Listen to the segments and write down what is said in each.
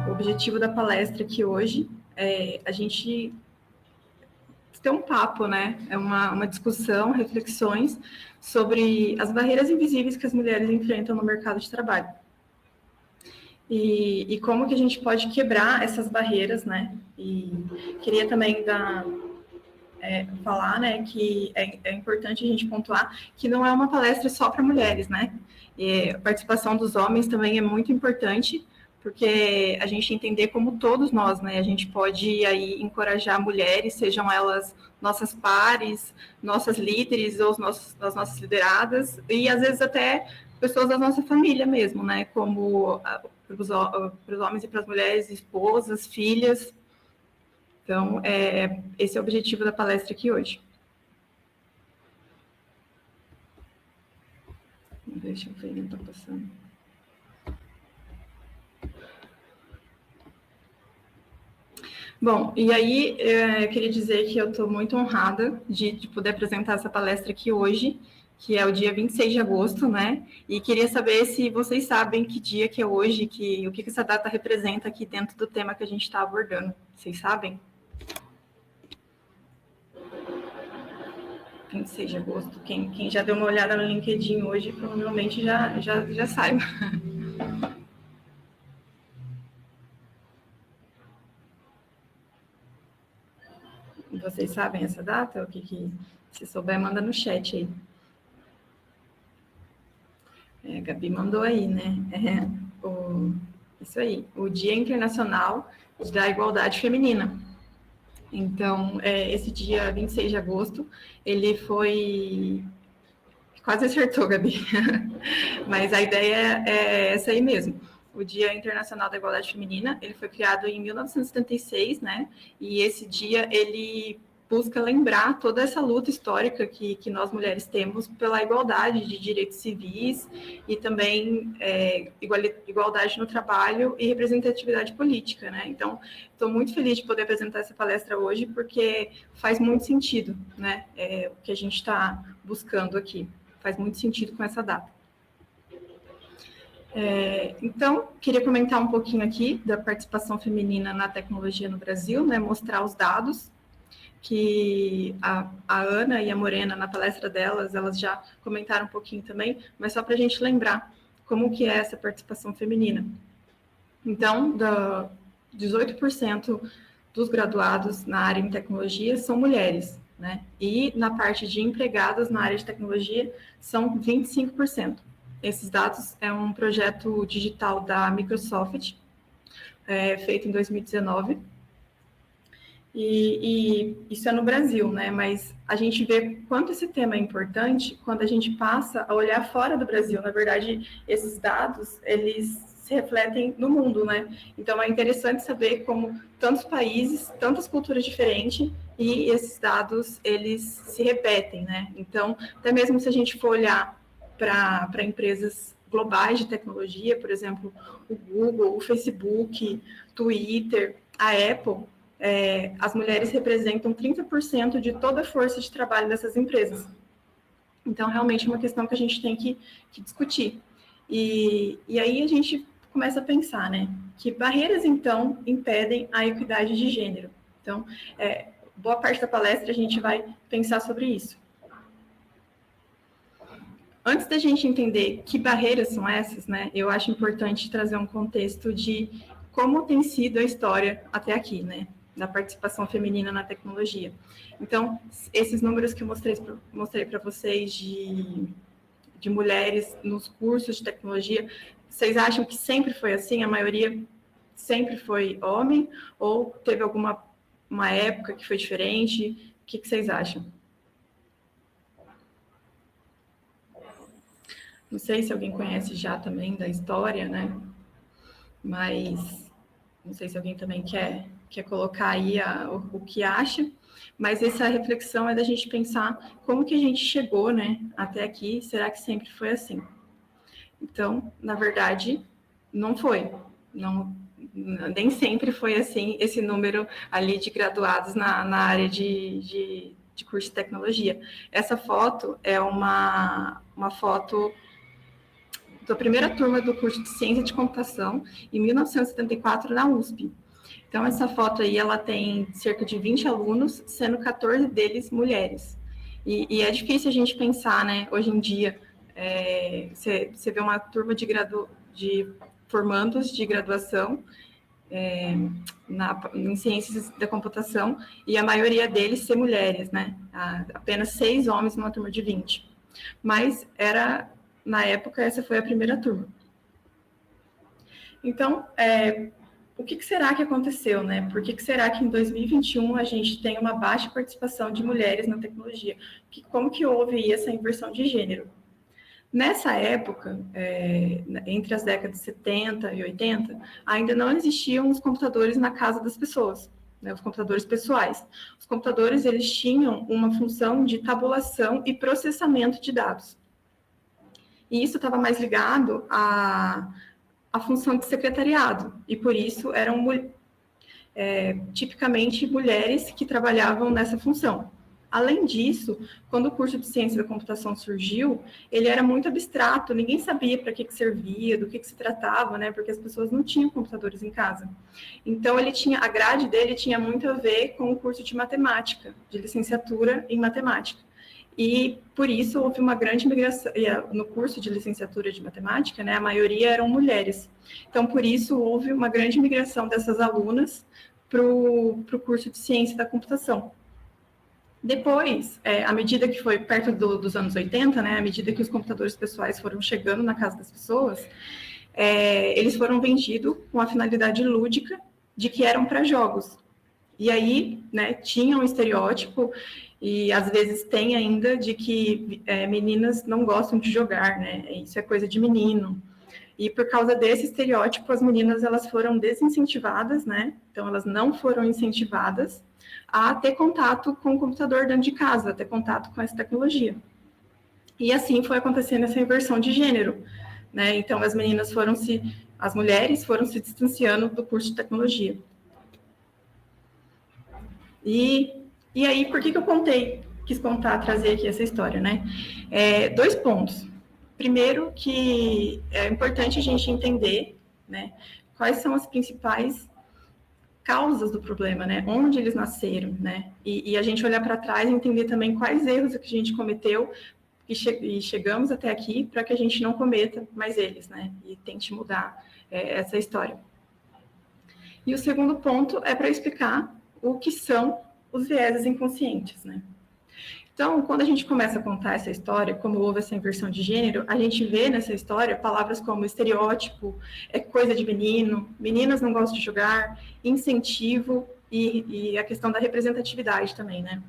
O objetivo da palestra aqui hoje é a gente ter um papo, né? É uma discussão, reflexões sobre as barreiras invisíveis que as mulheres enfrentam no mercado de trabalho. E como que a gente pode quebrar essas barreiras, né? E queria também falar, né, que é importante a gente pontuar que não é uma palestra só para mulheres, né? E a participação dos homens também é muito importante, porque a gente entender como todos nós, né, a gente pode aí encorajar mulheres, sejam elas nossas pares, nossas líderes ou as nossas lideradas, e às vezes até pessoas da nossa família mesmo, né, como para os homens e para as mulheres, esposas, filhas. Então, esse é o objetivo da palestra aqui hoje. Deixa eu ver, não está passando. Bom, e aí eu queria dizer que eu estou muito honrada de poder apresentar essa palestra aqui hoje, que é o dia 26 de agosto, né? E queria saber se vocês sabem que dia que é hoje, o que essa data representa aqui dentro do tema que a gente está abordando. Vocês sabem? 26 de agosto. Quem já deu uma olhada no LinkedIn hoje, provavelmente já saiba. Vocês sabem essa data? O que se souber, manda no chat aí. A Gabi mandou aí, né? Isso aí, o Dia Internacional da Igualdade Feminina. Então, esse dia 26 de agosto, ele foi... Quase acertou, Gabi. Mas a ideia é essa aí mesmo. O Dia Internacional da Igualdade Feminina, ele foi criado em 1976, né? E esse dia, ele busca lembrar toda essa luta histórica que nós mulheres temos pela igualdade de direitos civis e também igualdade no trabalho e representatividade política, né? Então, estou muito feliz de poder apresentar essa palestra hoje, porque faz muito sentido, né? O que a gente está buscando aqui. Faz muito sentido com essa data. Então, queria comentar um pouquinho aqui da participação feminina na tecnologia no Brasil, né, mostrar os dados que a Ana e a Morena, na palestra delas, elas já comentaram um pouquinho também, mas só para a gente lembrar como que é essa participação feminina. Então, 18% dos graduados na área de tecnologia são mulheres, né? E na parte de empregadas na área de tecnologia são 25%. Esses dados é um projeto digital da Microsoft, feito em 2019, e isso é no Brasil, né? Mas a gente vê quanto esse tema é importante quando a gente passa a olhar fora do Brasil. Na verdade, esses dados, eles se refletem no mundo, né? Então, é interessante saber como tantos países, tantas culturas diferentes, e esses dados, eles se repetem, né? Então, até mesmo se a gente for olhar para empresas globais de tecnologia, por exemplo, o Google, o Facebook, Twitter, a Apple, as mulheres representam 30% de toda a força de trabalho dessas empresas. Então, realmente é uma questão que a gente tem que discutir. E aí a gente começa a pensar, né? Que barreiras, então, impedem a equidade de gênero? Então, boa parte da palestra a gente vai pensar sobre isso. Antes da gente entender que barreiras são essas, né, eu acho importante trazer um contexto de como tem sido a história até aqui, né, da participação feminina na tecnologia. Então, esses números que eu mostrei para vocês de mulheres nos cursos de tecnologia, vocês acham que sempre foi assim? A maioria sempre foi homem? Ou teve uma época que foi diferente? O que vocês acham? Não sei se alguém conhece já também da história, né? Mas não sei se alguém também quer colocar aí o que acha. Mas essa reflexão é da gente pensar como que a gente chegou, né, até aqui. Será que sempre foi assim? Então, na verdade, não foi. Nem sempre foi assim esse número ali de graduados na área de curso de tecnologia. Essa foto é uma foto da primeira turma do curso de Ciência de Computação, em 1974, na USP. Então, essa foto aí, ela tem cerca de 20 alunos, sendo 14 deles mulheres. E é difícil a gente pensar, né, hoje em dia, você vê uma turma de formandos de graduação em ciências da computação, e a maioria deles ser mulheres, né? Apenas 6 homens numa turma de 20. Mas na época, essa foi a primeira turma. Então, o que será que aconteceu, né? Por que será que em 2021 a gente tem uma baixa participação de mulheres na tecnologia? Como que houve essa inversão de gênero? Nessa época, entre as décadas de 70 e 80, ainda não existiam os computadores na casa das pessoas, né, os computadores pessoais. Os computadores, eles tinham uma função de tabulação e processamento de dados. E isso estava mais ligado à função de secretariado, e por isso eram tipicamente mulheres que trabalhavam nessa função. Além disso, quando o curso de Ciência da Computação surgiu, ele era muito abstrato, ninguém sabia para que servia, do que se tratava, né? Porque as pessoas não tinham computadores em casa. Então, a grade dele tinha muito a ver com o curso de matemática, de licenciatura em matemática. E, por isso, houve uma grande migração. No curso de licenciatura de matemática, né, a maioria eram mulheres. Então, por isso, houve uma grande migração dessas alunas para o curso de Ciência da Computação. Depois, à medida que foi perto dos anos 80, né, à medida que os computadores pessoais foram chegando na casa das pessoas, eles foram vendidos com a finalidade lúdica de que eram para jogos. E aí, né, tinha um estereótipo, e às vezes tem ainda, de que meninas não gostam de jogar, né? Isso é coisa de menino. E por causa desse estereótipo, as meninas elas foram desincentivadas, né? Então, elas não foram incentivadas a ter contato com o computador dentro de casa, a ter contato com essa tecnologia. E assim foi acontecendo essa inversão de gênero, né? Então, as mulheres foram se distanciando do curso de tecnologia. E aí, por que eu quis contar, trazer aqui essa história, né? 2 pontos. Primeiro, que é importante a gente entender, né, quais são as principais causas do problema, né? Onde eles nasceram, né? E a gente olhar para trás e entender também quais erros que a gente cometeu e chegamos até aqui para que a gente não cometa mais eles, né? E tente mudar essa história. E o segundo ponto é para explicar o que são os vieses inconscientes, né? Então, quando a gente começa a contar essa história, como houve essa inversão de gênero, a gente vê nessa história palavras como estereótipo, coisa de menino, meninas não gostam de jogar, incentivo e a questão da representatividade também, né?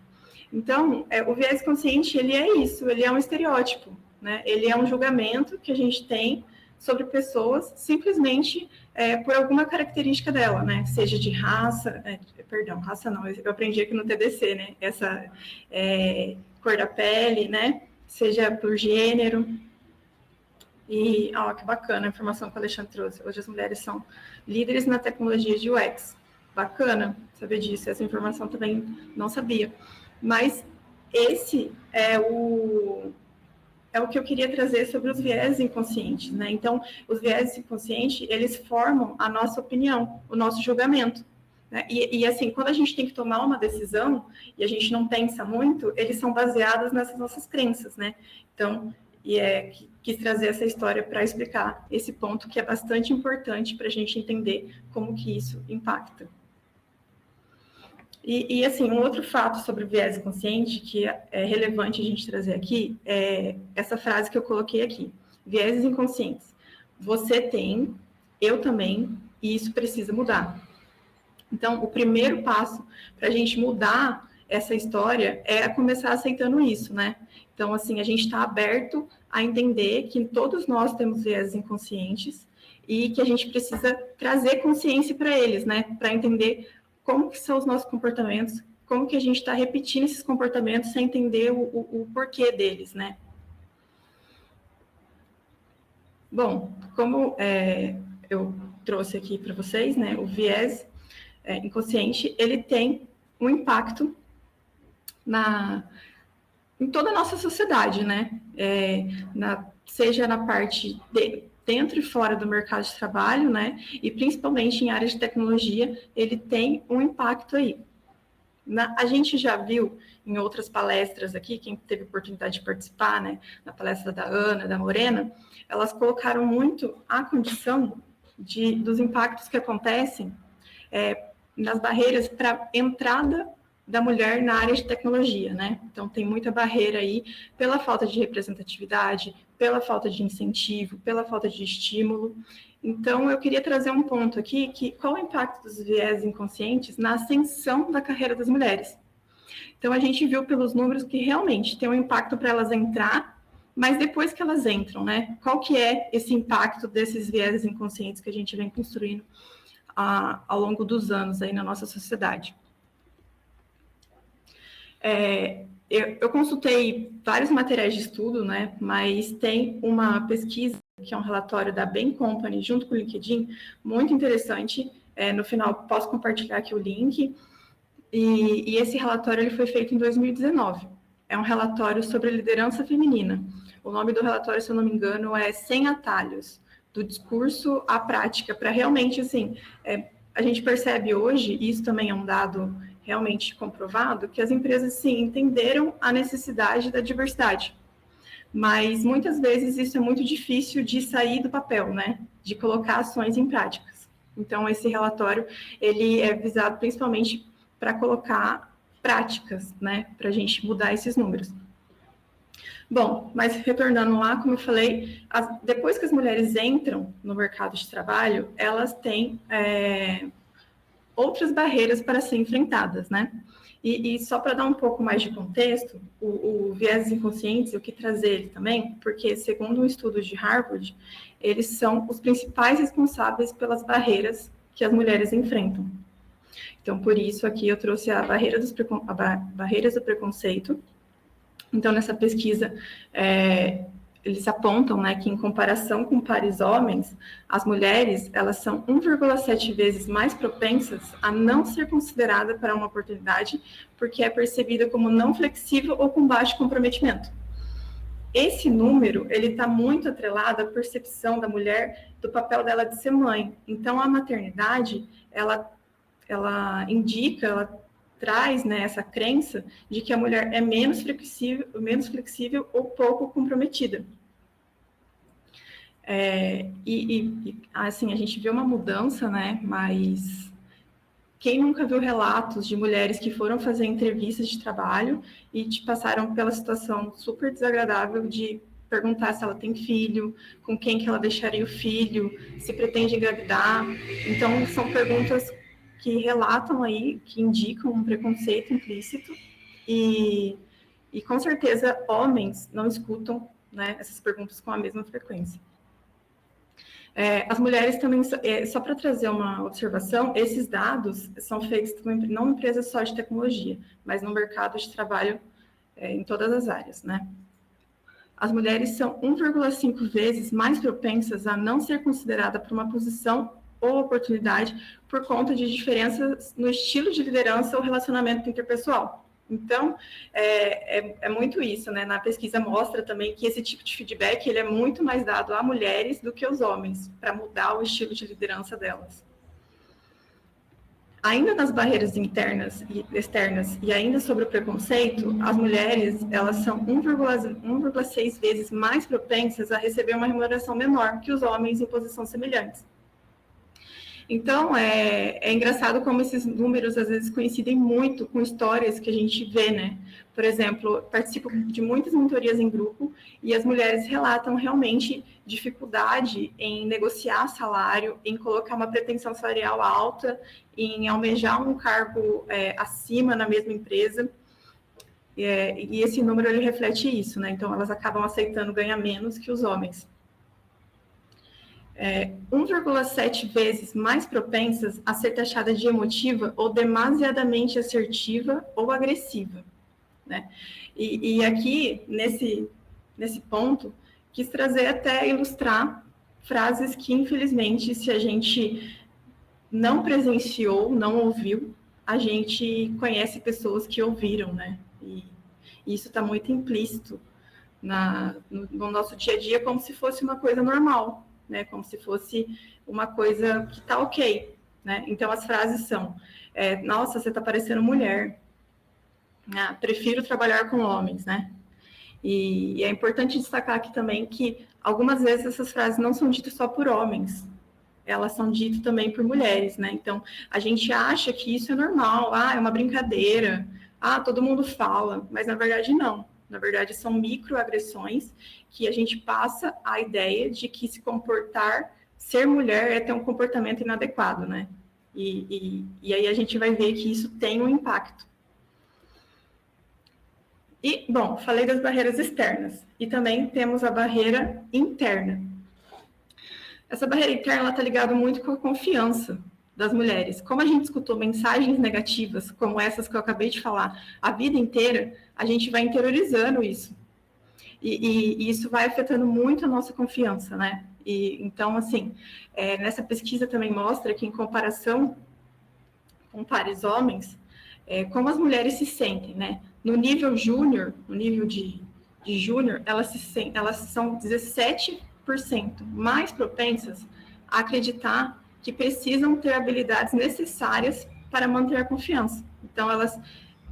Então, o viés consciente, ele é isso, ele é um estereótipo, né? Ele é um julgamento que a gente tem sobre pessoas simplesmente por alguma característica dela, né? Seja de raça, raça não, eu aprendi aqui no TDC, né? Essa cor da pele, né? Seja por gênero. E, que bacana a informação que o Alexandre trouxe. Hoje as mulheres são líderes na tecnologia de UX. Bacana saber disso, essa informação também não sabia. Mas esse é o que eu queria trazer sobre os viés inconscientes, né? Então, os viés inconscientes, eles formam a nossa opinião, o nosso julgamento, né? E assim, quando a gente tem que tomar uma decisão e a gente não pensa muito, eles são baseados nessas nossas crenças, né? Então, quis trazer essa história para explicar esse ponto que é bastante importante para a gente entender como que isso impacta. E, assim, um outro fato sobre o viés inconsciente que é relevante a gente trazer aqui é essa frase que eu coloquei aqui. Viéses inconscientes. Você tem, eu também, e isso precisa mudar. Então, o primeiro passo para a gente mudar essa história é começar aceitando isso, né? Então, assim, a gente está aberto a entender que todos nós temos viéses inconscientes e que a gente precisa trazer consciência para eles, né? Para entender como que são os nossos comportamentos, como que a gente está repetindo esses comportamentos sem entender o porquê deles, né? Bom, como eu trouxe aqui para vocês, né, o viés inconsciente, ele tem um impacto em toda a nossa sociedade, né? Seja na parte dentro e fora do mercado de trabalho, né? E principalmente em áreas de tecnologia, ele tem um impacto aí. A gente já viu em outras palestras aqui, quem teve oportunidade de participar, né? Na palestra da Ana, da Morena, elas colocaram muito a condição dos impactos que acontecem nas barreiras para entrada da mulher na área de tecnologia, né? Então, tem muita barreira aí pela falta de representatividade, pela falta de incentivo, pela falta de estímulo. Então, eu queria trazer um ponto aqui, qual o impacto dos viés inconscientes na ascensão da carreira das mulheres. Então, a gente viu pelos números que realmente tem um impacto para elas entrar, mas depois que elas entram, né? Qual que é esse impacto desses viés inconscientes que a gente vem construindo ao longo dos anos aí na nossa sociedade? Eu consultei vários materiais de estudo, né, mas tem uma pesquisa, que é um relatório da Bain Company, junto com o LinkedIn, muito interessante. No final, posso compartilhar aqui o link. E esse relatório ele foi feito em 2019. É um relatório sobre liderança feminina. O nome do relatório, se eu não me engano, é 100 atalhos, do discurso à prática, para realmente, assim, a gente percebe hoje, e isso também é um dado realmente comprovado, que as empresas, sim, entenderam a necessidade da diversidade. Mas, muitas vezes, isso é muito difícil de sair do papel, né? De colocar ações em práticas. Então, esse relatório, ele é visado principalmente para colocar práticas, né? Para a gente mudar esses números. Bom, mas retornando lá, como eu falei, depois que as mulheres entram no mercado de trabalho, elas têm outras barreiras para serem enfrentadas, né? E só para dar um pouco mais de contexto, o viés inconscientes, eu quis trazer ele também, porque segundo um estudo de Harvard, eles são os principais responsáveis pelas barreiras que as mulheres enfrentam. Então, por isso, aqui eu trouxe a barreiras do preconceito. Então, nessa pesquisa, eles apontam, né, que em comparação com pares homens, as mulheres, elas são 1,7 vezes mais propensas a não ser considerada para uma oportunidade, porque é percebida como não flexível ou com baixo comprometimento. Esse número, ele está muito atrelado à percepção da mulher do papel dela de ser mãe. Então, a maternidade, ela indica, ela traz, né, essa crença de que a mulher é menos flexível ou pouco comprometida. Assim, a gente vê uma mudança, né, mas quem nunca viu relatos de mulheres que foram fazer entrevistas de trabalho e passaram pela situação super desagradável de perguntar se ela tem filho, com quem que ela deixaria o filho, se pretende engravidar. Então, são perguntas que relatam aí, que indicam um preconceito implícito e com certeza homens não escutam, né, essas perguntas com a mesma frequência. As mulheres também, só para trazer uma observação, esses dados são feitos não em empresas só de tecnologia, mas no mercado de trabalho em todas as áreas, né? As mulheres são 1,5 vezes mais propensas a não ser considerada para uma posição ou oportunidade por conta de diferenças no estilo de liderança ou relacionamento interpessoal. Então, é muito isso, né? Na pesquisa mostra também que esse tipo de feedback ele é muito mais dado a mulheres do que aos homens, para mudar o estilo de liderança delas. Ainda nas barreiras internas e externas, e ainda sobre o preconceito, as mulheres, elas são 1,6 vezes mais propensas a receber uma remuneração menor que os homens em posições semelhantes. Então, é engraçado como esses números, às vezes, coincidem muito com histórias que a gente vê, né? Por exemplo, participo de muitas mentorias em grupo e as mulheres relatam realmente dificuldade em negociar salário, em colocar uma pretensão salarial alta, em almejar um cargo acima na mesma empresa. E esse número, ele reflete isso, né? Então, elas acabam aceitando ganhar menos que os homens. 1,7 vezes mais propensas a ser taxada de emotiva ou demasiadamente assertiva ou agressiva, né? E aqui, nesse ponto, quis trazer até ilustrar frases que, infelizmente, se a gente não presenciou, não ouviu, a gente conhece pessoas que ouviram, né? E isso está muito implícito no nosso dia a dia, como se fosse uma coisa normal, né? Como se fosse uma coisa que está ok, né? Então, as frases são, nossa, você está parecendo mulher. Ah, prefiro trabalhar com homens, né? E é importante destacar aqui também que algumas vezes essas frases não são ditas só por homens, elas são ditas também por mulheres, né? Então, a gente acha que isso é normal, é uma brincadeira, todo mundo fala, mas na verdade não. Na verdade, são microagressões que a gente passa a ideia de que se comportar, ser mulher é ter um comportamento inadequado, né? E aí a gente vai ver que isso tem um impacto. E, bom, falei das barreiras externas. E também temos a barreira interna. Essa barreira interna está ligada muito com a confiança das mulheres. Como a gente escutou mensagens negativas, como essas que eu acabei de falar, a vida inteira, a gente vai interiorizando isso. E isso vai afetando muito a nossa confiança, né? Então, assim, nessa pesquisa também mostra que, em comparação com pares homens, como as mulheres se sentem, né? No nível júnior, no nível de júnior, elas são 17% mais propensas a acreditar que precisam ter habilidades necessárias para manter a confiança. Então, elas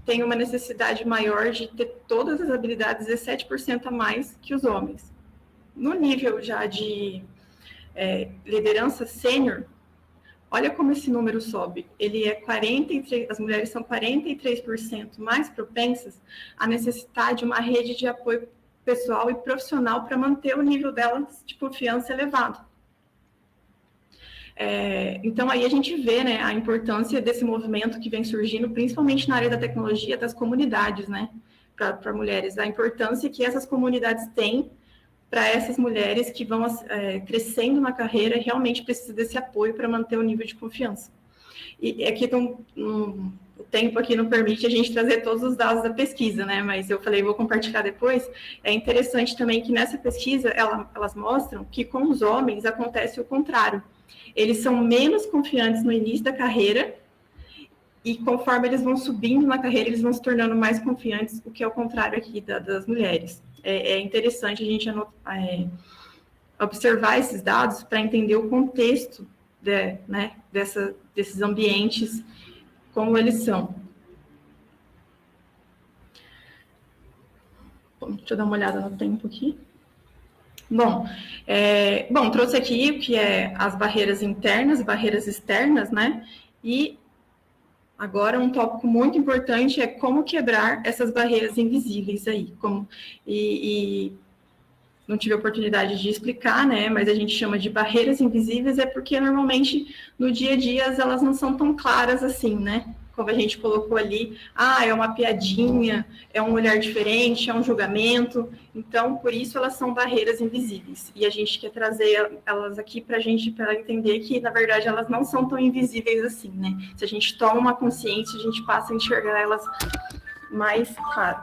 têm uma necessidade maior de ter todas as habilidades 17% a mais que os homens. No nível já de liderança sênior, olha como esse número sobe. Ele é 43%, as mulheres são 43% mais propensas a necessitar de uma rede de apoio pessoal e profissional para manter o nível delas de confiança elevado. Então, aí a gente vê, né, a importância desse movimento que vem surgindo, principalmente na área da tecnologia, das comunidades, né, para mulheres, a importância que essas comunidades têm para essas mulheres que vão crescendo na carreira e realmente precisam desse apoio para manter o nível de confiança. E aqui o tempo aqui não permite a gente trazer todos os dados da pesquisa, né? Mas eu falei, vou compartilhar depois. É interessante também que nessa pesquisa elas mostram que com os homens acontece o contrário. Eles são menos confiantes no início da carreira e conforme eles vão subindo na carreira, eles vão se tornando mais confiantes, o que é o contrário aqui das mulheres. É interessante a gente observar esses dados para entender o contexto desses ambientes, como eles são. Bom, deixa eu dar uma olhada no tempo aqui. Bom, trouxe aqui o que é as barreiras internas, barreiras externas, né? E agora um tópico muito importante é como quebrar essas barreiras invisíveis aí. Não tive a oportunidade de explicar, né? Mas a gente chama de barreiras invisíveis porque normalmente no dia a dia elas não são tão claras assim, né? Como a gente colocou ali, é uma piadinha, é um olhar diferente, é um julgamento. Então, por isso elas são barreiras invisíveis. E a gente quer trazer elas aqui para entender que, na verdade, elas não são tão invisíveis assim, né? Se a gente toma uma consciência, a gente passa a enxergar elas mais claro.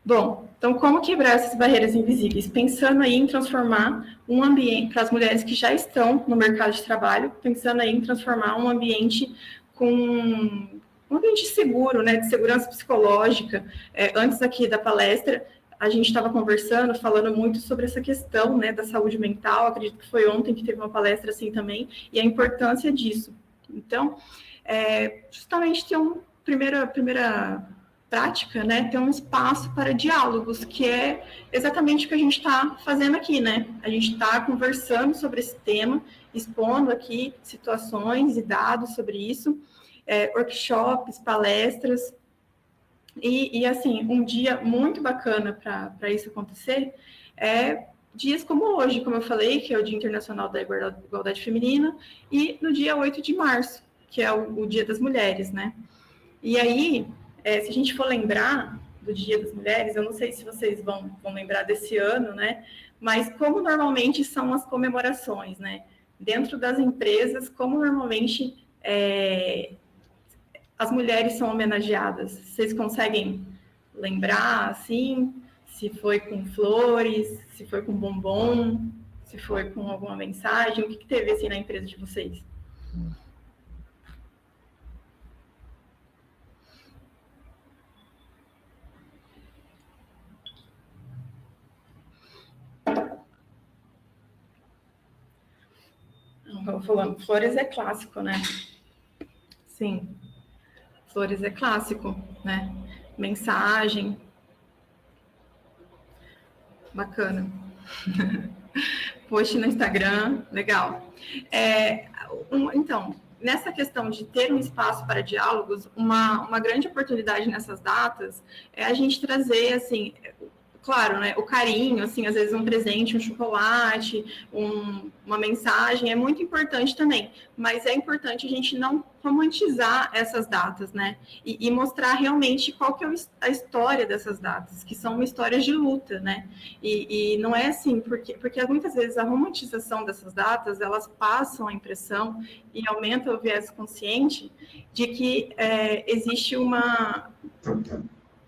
Bom, então como quebrar essas barreiras invisíveis? Pensando aí em transformar um ambiente, para as mulheres que já estão no mercado de trabalho, pensando aí em transformar um ambiente com um ambiente seguro, né, de segurança psicológica. Antes aqui da palestra, a gente estava conversando, falando muito sobre essa questão, né, da saúde mental, acredito que foi ontem que teve uma palestra assim também, e a importância disso. Então, justamente ter uma primeira prática, né, ter um espaço para diálogos, que é exatamente o que a gente está fazendo aqui, né? A gente está conversando sobre esse tema, expondo aqui situações e dados sobre isso, workshops, palestras, e assim, um dia muito bacana para isso acontecer é dias como hoje, como eu falei, que é o Dia Internacional da Igualdade Feminina, e no dia 8 de março, que é o Dia das Mulheres, né? E aí, se a gente for lembrar do Dia das Mulheres, eu não sei se vocês vão lembrar desse ano, né? Mas como normalmente são as comemorações, né? Dentro das empresas, como normalmente as mulheres são homenageadas? Vocês conseguem lembrar, assim, se foi com flores, se foi com bombom, se foi com alguma mensagem? O que teve, assim, na empresa de vocês? falando, Flores é clássico, né? Sim, Flores é clássico, né? Mensagem, bacana. Post no Instagram, legal. Então, nessa questão de ter um espaço para diálogos, uma grande oportunidade nessas datas é a gente trazer, assim, claro, né, o carinho, assim, às vezes um presente, um chocolate, uma mensagem é muito importante também, mas é importante a gente não romantizar essas datas, né, e mostrar realmente qual que é a história dessas datas, que são uma história de luta, né, e não é assim, porque muitas vezes a romantização dessas datas, elas passam a impressão e aumenta o viés consciente de que existe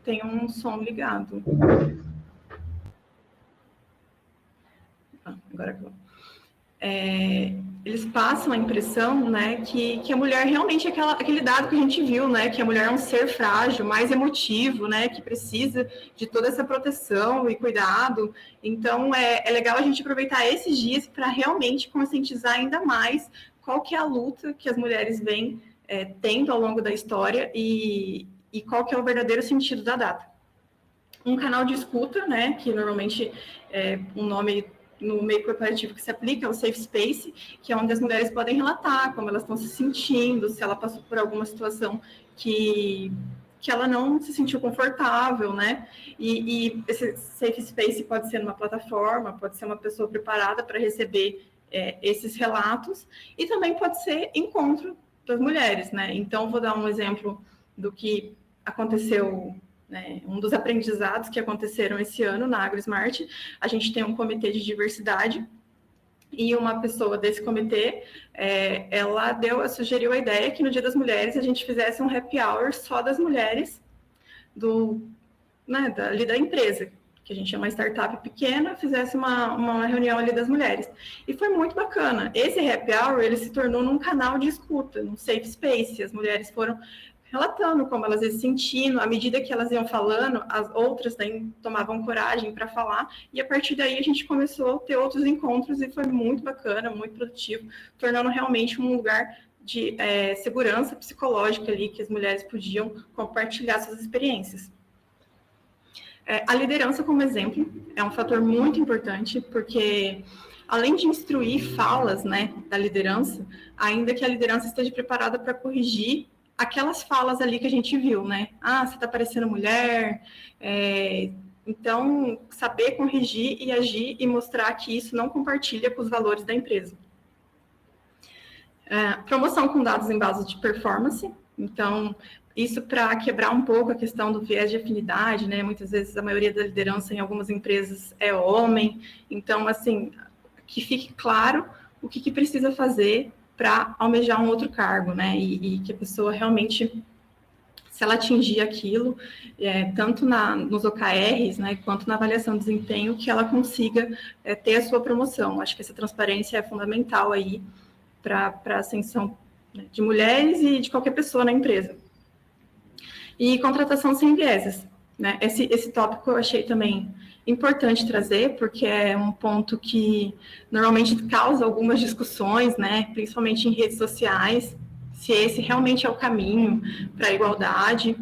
tem um som ligado. Agora eles passam a impressão, né, que a mulher realmente é aquele dado que a gente viu, né, que a mulher é um ser frágil, mais emotivo, né, que precisa de toda essa proteção e cuidado. Então, é legal a gente aproveitar esses dias para realmente conscientizar ainda mais qual que é a luta que as mulheres vêm tendo ao longo da história e qual que é o verdadeiro sentido da data. Um canal de escuta, né, que normalmente é um nome no meio corporativo que se aplica, é o Safe Space, que é onde as mulheres podem relatar como elas estão se sentindo, se ela passou por alguma situação que ela não se sentiu confortável, né? E esse Safe Space pode ser numa plataforma, pode ser uma pessoa preparada para receber esses relatos, e também pode ser encontro das mulheres, né? Então, vou dar um exemplo do que aconteceu, né, um dos aprendizados que aconteceram esse ano na AgroSmart. A gente tem um comitê de diversidade e uma pessoa desse comitê, ela sugeriu a ideia que no Dia das Mulheres a gente fizesse um happy hour só das mulheres ali da empresa, que a gente é uma startup pequena, fizesse uma reunião ali das mulheres. E foi muito bacana. Esse happy hour, ele se tornou num canal de escuta, num safe space. As mulheres foram relatando como elas iam se sentindo, à medida que elas iam falando, as outras daí tomavam coragem para falar, e a partir daí a gente começou a ter outros encontros, e foi muito bacana, muito produtivo, tornando realmente um lugar de segurança psicológica ali, que as mulheres podiam compartilhar suas experiências. A liderança, como exemplo, é um fator muito importante, porque além de instruir falas, né, da liderança, ainda que a liderança esteja preparada para corrigir aquelas falas ali que a gente viu, né? Ah, você está parecendo mulher. Então, saber corrigir e agir e mostrar que isso não compartilha com os valores da empresa. Promoção com dados em base de performance. Então, isso para quebrar um pouco a questão do viés de afinidade, né? Muitas vezes a maioria da liderança em algumas empresas é homem. Então, assim, que fique claro o que precisa fazer para almejar um outro cargo, né? E que a pessoa realmente, se ela atingir aquilo, tanto nos OKRs, né, quanto na avaliação de desempenho, que ela consiga ter a sua promoção. Acho que essa transparência é fundamental aí para a ascensão, né, de mulheres e de qualquer pessoa na empresa. E contratação sem vieses, né? Esse tópico eu achei também importante trazer, porque é um ponto que normalmente causa algumas discussões, né, principalmente em redes sociais, se esse realmente é o caminho para a igualdade,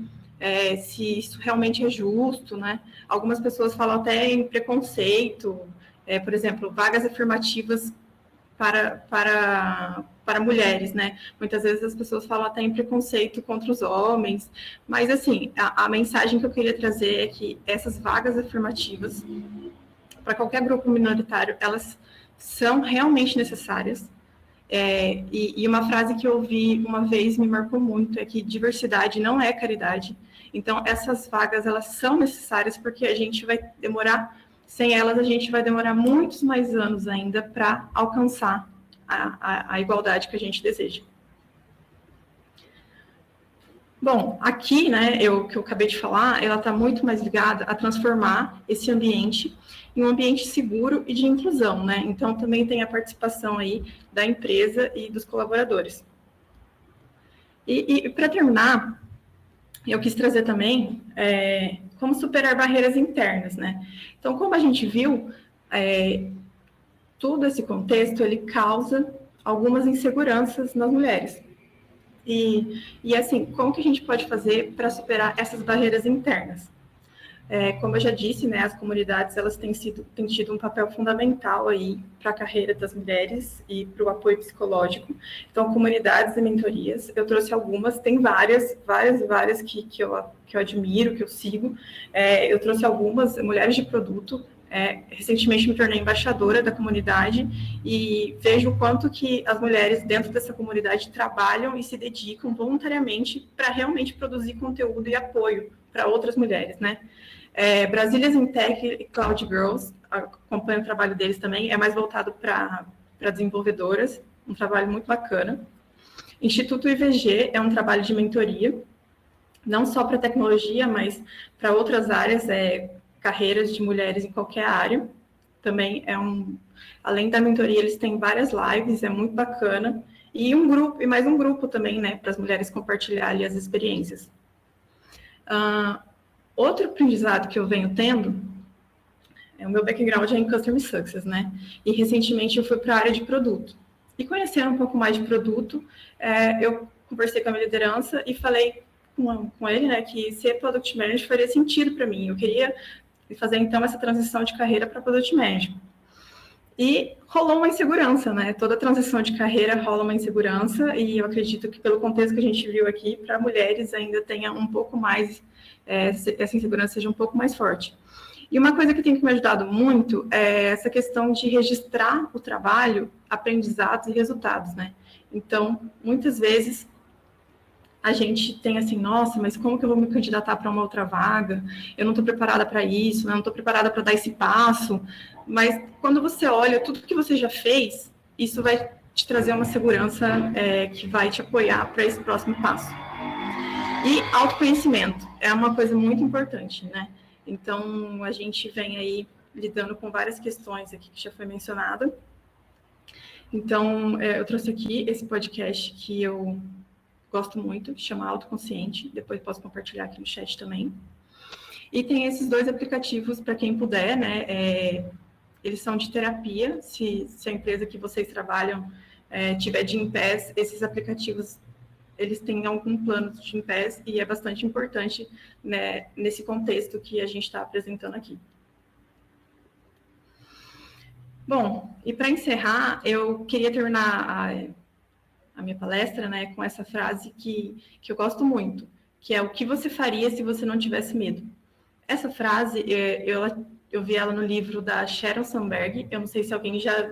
se isso realmente é justo, né? Algumas pessoas falam até em preconceito, por exemplo, vagas afirmativas para mulheres, né? Muitas vezes as pessoas falam até em preconceito contra os homens, mas, assim, a mensagem que eu queria trazer é que essas vagas afirmativas, para qualquer grupo minoritário, elas são realmente necessárias. E uma frase que eu ouvi uma vez me marcou muito, é que diversidade não é caridade. Então, essas vagas, elas são necessárias, porque a gente vai demorar, sem elas, a gente vai demorar muitos mais anos ainda para alcançar a igualdade que a gente deseja. Bom, aqui, né, que eu acabei de falar, ela está muito mais ligada a transformar esse ambiente em um ambiente seguro e de inclusão, né? Então, também tem a participação aí da empresa e dos colaboradores. E para terminar, eu quis trazer também como superar barreiras internas, né? Então, como a gente viu, todo esse contexto, ele causa algumas inseguranças nas mulheres. E assim, como que a gente pode fazer para superar essas barreiras internas? Como eu já disse, né, as comunidades elas têm tido um papel fundamental aí para a carreira das mulheres e para o apoio psicológico. Então, comunidades e mentorias, eu trouxe algumas, tem várias que eu admiro, que eu sigo. Eu trouxe algumas, mulheres de produto. Recentemente me tornei embaixadora da comunidade e vejo o quanto que as mulheres dentro dessa comunidade trabalham e se dedicam voluntariamente para realmente produzir conteúdo e apoio para outras mulheres, né? Brasílias in Tech e Cloud Girls, acompanho o trabalho deles também, é mais voltado para desenvolvedoras, um trabalho muito bacana. Instituto IVG é um trabalho de mentoria, não só para tecnologia, mas para outras áreas, carreiras de mulheres em qualquer área. Também além da mentoria, eles têm várias lives, é muito bacana. E mais um grupo também, né, para as mulheres compartilharem as experiências. Outro aprendizado que eu venho tendo, o meu background é em Customer Success, né? E recentemente eu fui para a área de produto. E conhecendo um pouco mais de produto, eu conversei com a minha liderança e falei com ele, né, que ser Product Manager faria sentido para mim. Eu queria fazer, então, essa transição de carreira para Product Manager. E rolou uma insegurança, né? Toda transição de carreira rola uma insegurança, e eu acredito que, pelo contexto que a gente viu aqui, para mulheres ainda tenha um pouco mais, essa insegurança seja um pouco mais forte. E uma coisa que tem que me ajudado muito é essa questão de registrar o trabalho, aprendizados e resultados, né? Então, muitas vezes, a gente tem assim, nossa, mas como que eu vou me candidatar para uma outra vaga? Eu não estou preparada para isso, né? Não estou preparada para dar esse passo. Mas quando você olha tudo que você já fez, isso vai te trazer uma segurança que vai te apoiar para esse próximo passo. E autoconhecimento é uma coisa muito importante, né? Então, a gente vem aí lidando com várias questões aqui que já foi mencionada. Então, eu trouxe aqui esse podcast que eu gosto muito, que chama Autoconsciente, depois posso compartilhar aqui no chat também. E tem esses dois aplicativos para quem puder, né? Eles são de terapia, se a empresa que vocês trabalham tiver de Gympass, esses aplicativos, eles têm algum plano de Gympass e é bastante importante, né, nesse contexto que a gente está apresentando aqui. Bom, e para encerrar, eu queria terminar a minha palestra, né, com essa frase que eu gosto muito, que é: o que você faria se você não tivesse medo? Essa frase, eu vi ela no livro da Sheryl Sandberg. Eu não sei se alguém já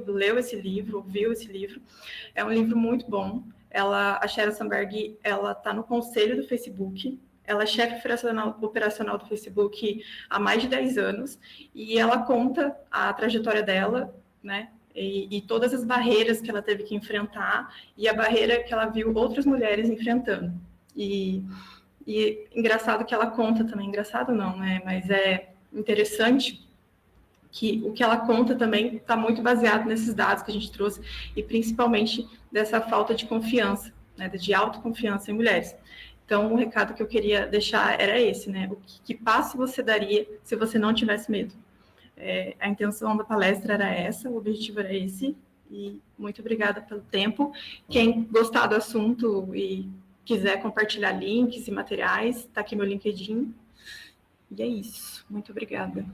leu esse livro, viu esse livro. É um livro muito bom. A Sheryl Sandberg, ela está no conselho do Facebook. Ela é chefe operacional do Facebook há mais de 10 anos. E ela conta a trajetória dela, né? E todas as barreiras que ela teve que enfrentar e a barreira que ela viu outras mulheres enfrentando. E engraçado que ela conta também, engraçado não, né? Mas é interessante que o que ela conta também está muito baseado nesses dados que a gente trouxe e principalmente dessa falta de confiança, né? De autoconfiança em mulheres. Então, o recado que eu queria deixar era esse, né? Que passo você daria se você não tivesse medo? A intenção da palestra era essa, o objetivo era esse, e muito obrigada pelo tempo. Quem gostar do assunto e quiser compartilhar links e materiais, está aqui meu LinkedIn. E é isso. Muito obrigada.